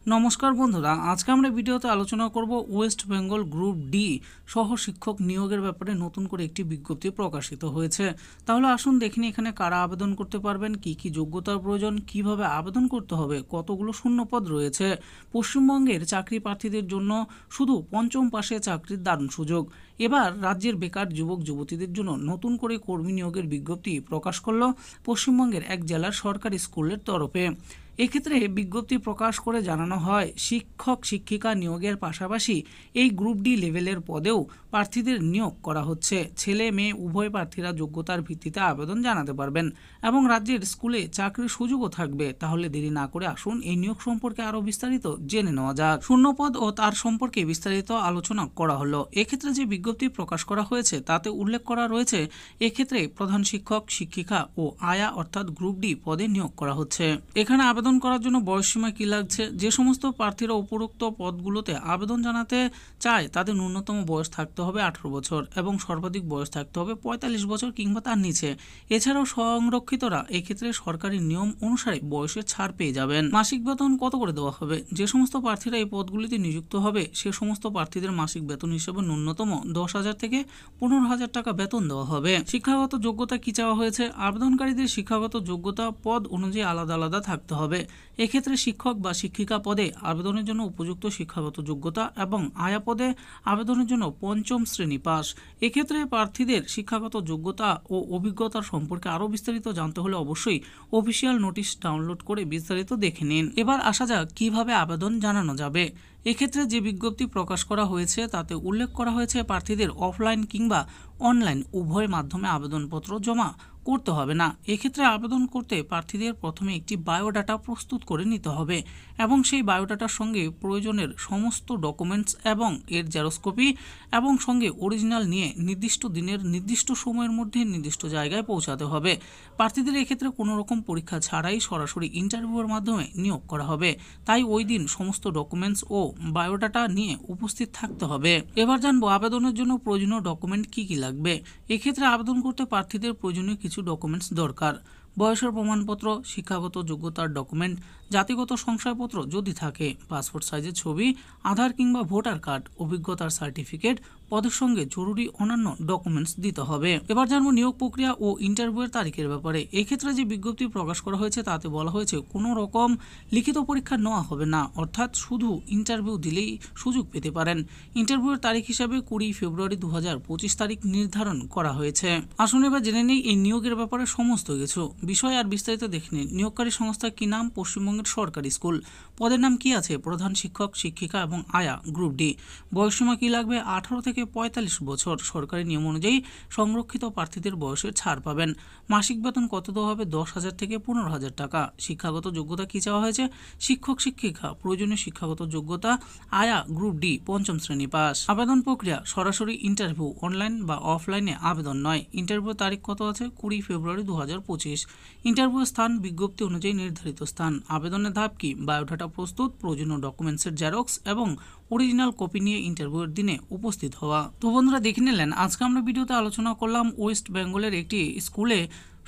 নমস্কার বন্ধুরা, আজকে আমরা ভিডিওতে আলোচনা করব ওয়েস্ট বেঙ্গল গ্রুপ ডি সহ শিক্ষক নিয়োগের ব্যাপারে নতুন করে একটি বিজ্ঞপ্তি প্রকাশিত হয়েছে। তাহলে আসুন দেখিনি এখানে কারা আবেদন করতে পারবেন, কি কি যোগ্যতার প্রয়োজন, কিভাবে আবেদন করতে হবে, কতগুলো শূন্যপদ রয়েছে। পশ্চিমবঙ্গের চাকরি প্রার্থীদের জন্য শুধু পঞ্চম পাশে চাকরির দারুণ সুযোগ। এবার রাজ্যের বেকার যুবক যুবতীদের জন্য নতুন করে কর্মী নিয়োগের বিজ্ঞপ্তি প্রকাশ করল পশ্চিমবঙ্গের এক জেলার সরকারি স্কুলের তরফে। এক্ষেত্রে বিজ্ঞপ্তি প্রকাশ করে জানানো হয়, শিক্ষক শিক্ষিকা নিয়োগের পাশাপাশি এই গ্রুপ ডি লেভেলের পদেও প্রার্থীদের নিয়োগ করা হচ্ছে। ছেলে মেয়ে উভয় প্রার্থীরা যোগ্যতার ভিত্তিতে আবেদন জানাতে পারবেন এবং রাজ্যের স্কুলে চাকরির সুযোগও থাকবে। তাহলে দেরি না করে আসুন এই নিয়োগ সম্পর্কে আরও বিস্তারিত জেনে নেওয়া যাক। শূন্যপদ ও তার সম্পর্কে বিস্তারিত আলোচনা করা হলো। এক্ষেত্রে যে বিজ্ঞপ্তি প্রকাশ করা হয়েছে তাতে উল্লেখ করা রয়েছে, এক্ষেত্রে প্রধান শিক্ষক শিক্ষিকা ও আয়া অর্থাৎ গ্রুপ ডি পদে নিয়োগ করা হচ্ছে। এখানে আবেদন করার জন্য বয়সসীমা কি লাগছে? যে সমস্ত প্রার্থীরা উপরোক্ত পদগুলোতে আবেদন জানাতে চায় তাদের ন্যূনতম বয়স থাকতে হবে 18 বছর এবং সর্বাধিক বয়স থাকতে হবে 45 বছর কিংবা তার নিচে। এছাড়াও সংরক্ষিতরা এক্ষেত্রে সরকারি নিয়ম অনুসারে বয়সের ছাড় পেয়ে যাবেন। মাসিক বেতন কত করে দেওয়া হবে? যে সমস্ত প্রার্থীরা এই পদগুলিতে নিযুক্ত হবে সে সমস্ত প্রার্থীদের মাসিক বেতন হিসেবে ন্যূনতম 10,000 থেকে 15,000 টাকা বেতন দেওয়া হবে। শিক্ষাগত যোগ্যতা কি চাওয়া হয়েছে? আবেদনকারীদের শিক্ষাগত যোগ্যতা পদ অনুযায়ী আলাদা আলাদা থাকতে হবে। এক্ষেত্রে শিক্ষক বা শিক্ষিকা পদে আবেদনের জন্য উপযুক্ত শিক্ষাগত যোগ্যতা এবং আয়া পদে আবেদনের জন্য পঞ্চম শ্রেণী পাস। এক্ষেত্রে প্রার্থীদের শিক্ষাগত যোগ্যতা ও অভিজ্ঞতার সম্পর্কে আরও বিস্তারিত জানতে হলে অবশ্যই অফিসিয়াল নোটিশ ডাউনলোড করে বিস্তারিত দেখে নিন। এবার আসা যাক কিভাবে আবেদন জানানো যাবে। এক্ষেত্রে যে বিজ্ঞপ্তি প্রকাশ করা হয়েছে তাতে উল্লেখ করা হয়েছে, প্রার্থীদের অফলাইন কিংবা অনলাইন উভয় মাধ্যমে আবেদনপত্র জমা করতে হবে না। এক্ষেত্রে আবেদন করতে প্রার্থীদের প্রথমে একটি বায়োডাটা প্রস্তুত করে নিতে হবে এবং সেই বায়োডাটার সঙ্গে প্রয়োজনের সমস্ত ডকুমেন্টস এবং এর জেরক্স কপি এবং সঙ্গে অরিজিনাল নিয়ে নির্দিষ্ট দিনের নির্দিষ্ট সময়ের মধ্যে নির্দিষ্ট জায়গায় পৌঁছাতে হবে। প্রার্থীদের এক্ষেত্রে কোনো রকম পরীক্ষা ছাড়াই সরাসরি ইন্টারভিউয়ের মাধ্যমে নিয়োগ করা হবে, তাই ওই দিন সমস্ত ডকুমেন্টস ও বায়োডাটা নিয়ে উপস্থিত থাকতে হবে। এবার জানবো আবেদনের জন্য প্রয়োজনীয় ডকুমেন্ট কি কি লাগবে। এক্ষেত্রে আবেদন করতে প্রার্থীদের প্রয়োজনীয় কিছু ডকুমেন্টস দরকার: বয়সের প্রমাণপত্র, শিক্ষাগত যোগ্যতার ডকুমেন্ট, জাতিগত শংসাপত্র যদি থাকে, পাসপোর্ট সাইজের ছবি, আধার কিংবা ভোটার কার্ড, অভিজ্ঞতার সার্টিফিকেট, পদের সঙ্গে জরুরি অন্যান্য ডকুমেন্টস দিতে হবে। এবার জানবো নিয়োগ প্রক্রিয়া ও ইন্টারভিউয়ের তারিখের ব্যাপারে। এক্ষেত্রে যে বিজ্ঞপ্তি প্রকাশ করা হয়েছে তাতে বলা হয়েছে কোনো রকম লিখিত পরীক্ষা নেওয়া হবে না, অর্থাৎ শুধু ইন্টারভিউ দিলেই সুযোগ পেতে পারেন। ইন্টারভিউয়ের তারিখ হিসাবে 20 ফেব্রুয়ারি 2025 তারিখ নির্ধারণ করা হয়েছে। আসুন এবার জেনে নেই এই নিয়োগের ব্যাপারে সমস্ত কিছু বিষয় আর বিস্তারিত দেখে নিন। নিয়োগকারী সংস্থা কি নাম? পশ্চিমবঙ্গের সরকারি স্কুল। পদের নাম কি আছে? প্রধান শিক্ষক শিক্ষিকা এবং আয়া গ্রুপ ডি। বয়সসীমা কি লাগবে? 18 থেকে 45 বছর। সরকারি নিয়ম অনুযায়ী সংরক্ষিত প্রার্থীদের বয়সের ছাড় পাবেন। মাসিক বেতন কত দেওয়া হবে? 10,000 থেকে 15,000 টাকা। শিক্ষাগত যোগ্যতা কি চাওয়া হয়েছে? শিক্ষক শিক্ষিকা, প্রয়োজনীয় শিক্ষাগত যোগ্যতা আয়া গ্রুপ ডি পঞ্চম শ্রেণী পাস। আবেদন প্রক্রিয়া সরাসরি ইন্টারভিউ, অনলাইন বা অফলাইনে আবেদন নয়। ইন্টারভিউ তারিখ কত আছে? 20 ফেব্রুয়ারি 2025। ইন্টারভিউ স্থান বিজ্ঞপ্তি অনুযায়ী নির্ধারিত স্থান। আবেদনের ধাপ কি? বায়োডাটা প্রস্তুত, প্রয়োজনীয় ডকুমেন্টসের জেরক্স এবং অরিজিনাল কপি নিয়ে ইন্টারভিউয়ের দিনে উপস্থিত হওয়া। তো বন্ধুরা দেখে নিলেন, আজকে আমরা ভিডিওতে আলোচনা করলাম ওয়েস্ট বেঙ্গলের একটি স্কুলে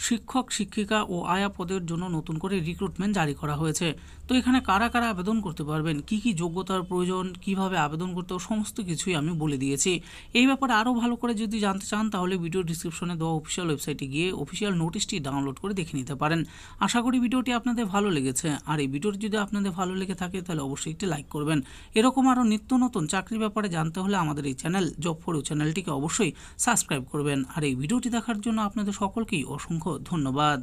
শিক্ষক শিক্ষিকা ও আয়া পদের জন্য নতুন করে রিক্রুটমেন্ট জারি করা হয়েছে। তো এখানে কারা কারা আবেদন করতে পারবেন, কি কি যোগ্যতার প্রয়োজন, কিভাবে আবেদন করতে হবে, সমস্ত কিছুই আমি বলে দিয়েছি। এই ব্যাপারে আরও ভালো করে যদি জানতে চান তাহলে ভিডিও ডিসক্রিপশনে দেওয়া অফিসিয়াল ওয়েবসাইটে গিয়ে অফিসিয়াল নোটিশটি ডাউনলোড করে দেখে নিতে পারেন। আশা করি ভিডিওটি আপনাদের ভালো লেগেছে, আর এই ভিডিওটি যদি আপনাদের ভালো লেগে থাকে তাহলে অবশ্যই একটি লাইক করবেন। এরকম আরও নিত্য নতুন চাকরির ব্যাপারে জানতে হলে আমাদের এই চ্যানেল জব ফর ইউ চ্যানেলটিকে অবশ্যই সাবস্ক্রাইব করবেন। আর এই ভিডিওটি দেখার জন্য আপনাদের সকলকেই অসংখ্য ধন্যবাদ।